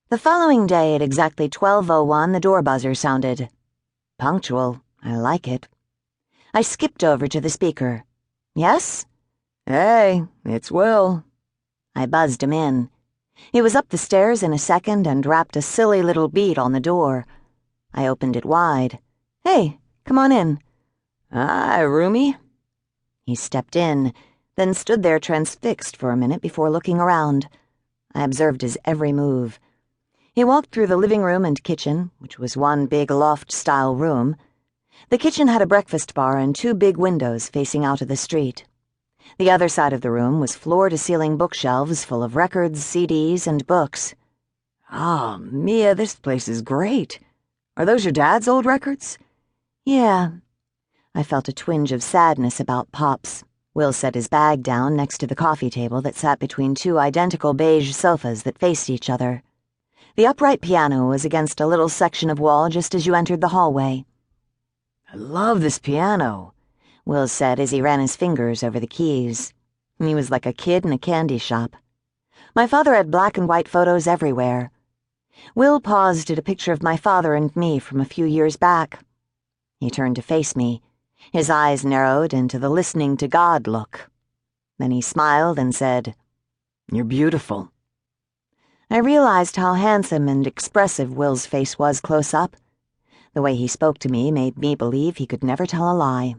The following day at exactly 12:01, the door buzzer sounded. Punctual. I like it. I skipped over to the speaker. Yes? Hey, it's Will. I buzzed him in. He was up the stairs in a second and rapped a silly little beat on the door. I opened it wide. Hey, come on in. Hi, roomie. He stepped in, then stood there transfixed for a minute before looking around. I observed his every move. He walked through the living room and kitchen, which was one big loft-style room. The kitchen had a breakfast bar and two big windows facing out of the street. The other side of the room was floor-to-ceiling bookshelves full of records, CDs, and books. Oh, Mia, this place is great. Are those your dad's old records? Yeah. I felt a twinge of sadness about Pops. Will set his bag down next to the coffee table that sat between two identical beige sofas that faced each other. The upright piano was against a little section of wall just as you entered the hallway. I love this piano, Will said as he ran his fingers over the keys. He was like a kid in a candy shop. My father had black and white photos everywhere. Will paused at a picture of my father and me from a few years back. He turned to face me. His eyes narrowed into the listening to God look. Then he smiled and said, "You're beautiful." I realized how handsome and expressive Will's face was close up. The way he spoke to me made me believe he could never tell a lie.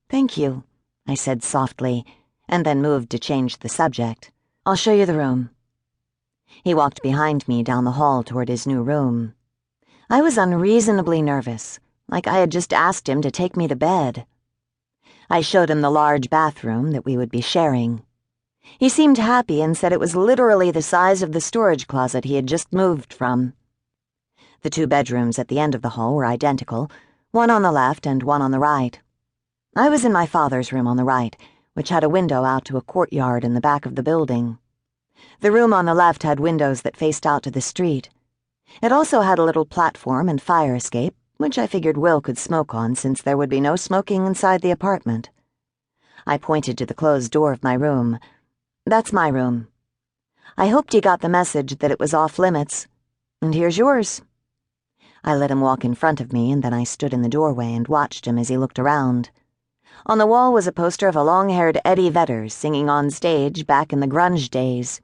"Thank you," I said softly, and then moved to change the subject. "I'll show you the room." He walked behind me down the hall toward his new room. I was unreasonably nervous, like I had just asked him to take me to bed. I showed him the large bathroom that we would be sharing. He seemed happy and said it was literally the size of the storage closet he had just moved from. The two bedrooms at the end of the hall were identical, one on the left and one on the right. I was in my father's room on the right, which had a window out to a courtyard in the back of the building. The room on the left had windows that faced out to the street. It also had a little platform and fire escape, which I figured Will could smoke on since there would be no smoking inside the apartment. I pointed to the closed door of my room. "That's my room." I hoped he got the message that it was off limits. And here's yours. I let him walk in front of me, and then I stood in the doorway and watched him as he looked around. On the wall was a poster of a long-haired Eddie Vedder singing on stage back in the grunge days.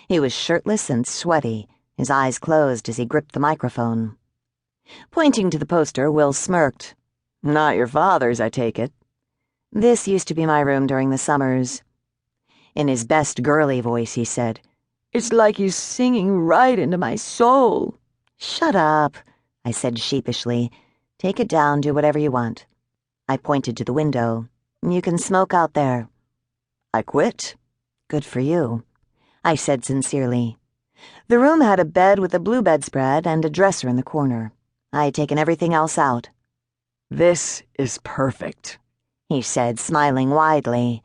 He was shirtless and sweaty, his eyes closed as he gripped the microphone. Pointing to the poster, Will smirked. "Not your father's, I take it." "This used to be my room during the summers." In his best girly voice, he said, "It's like he's singing right into my soul." "Shut up," I said sheepishly. "Take it down, do whatever you want." I pointed to the window. "You can smoke out there." "I quit." "Good for you," I said sincerely. The room had a bed with a blue bedspread and a dresser in the corner. I had taken everything else out. "This is perfect," he said, smiling widely.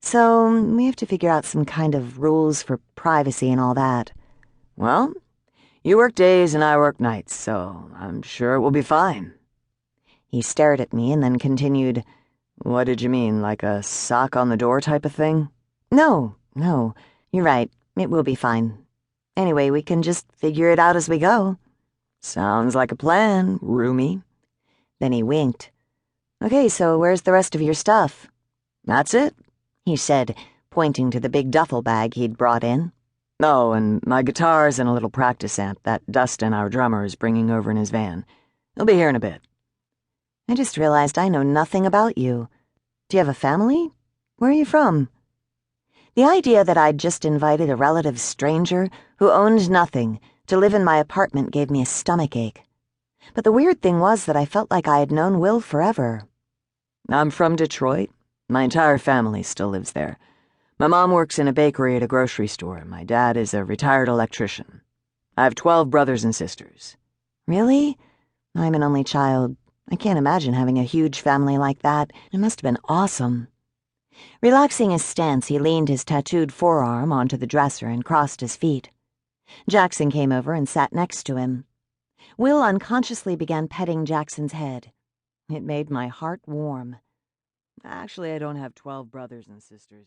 "So, we have to figure out some kind of rules for privacy and all that." "Well, you work days and I work nights, so I'm sure it will be fine." He stared at me and then continued, "What did you mean, like a sock on the door type of thing?" No, you're right. It will be fine. Anyway, we can just figure it out as we go." "Sounds like a plan, roomie." Then he winked. "Okay, so where's the rest of your stuff?" "That's it," he said, pointing to the big duffel bag he'd brought in. "Oh, and my guitars and a little practice amp that Dustin, our drummer, is bringing over in his van. He'll be here in a bit." I just realized I know nothing about you. Do you have a family? Where are you from? The idea that I'd just invited a relative stranger who owned nothing to live in my apartment gave me a stomachache. But the weird thing was that I felt like I had known Will forever. "I'm from Detroit. My entire family still lives there. My mom works in a bakery at a grocery store, and my dad is a retired electrician. I have 12 brothers and sisters." Really? I'm an only child. I can't imagine having a huge family like that. It must have been awesome. Relaxing his stance, he leaned his tattooed forearm onto the dresser and crossed his feet. Jackson came over and sat next to him. Will unconsciously began petting Jackson's head. It made my heart warm. "Actually, I don't have 12 brothers and sisters.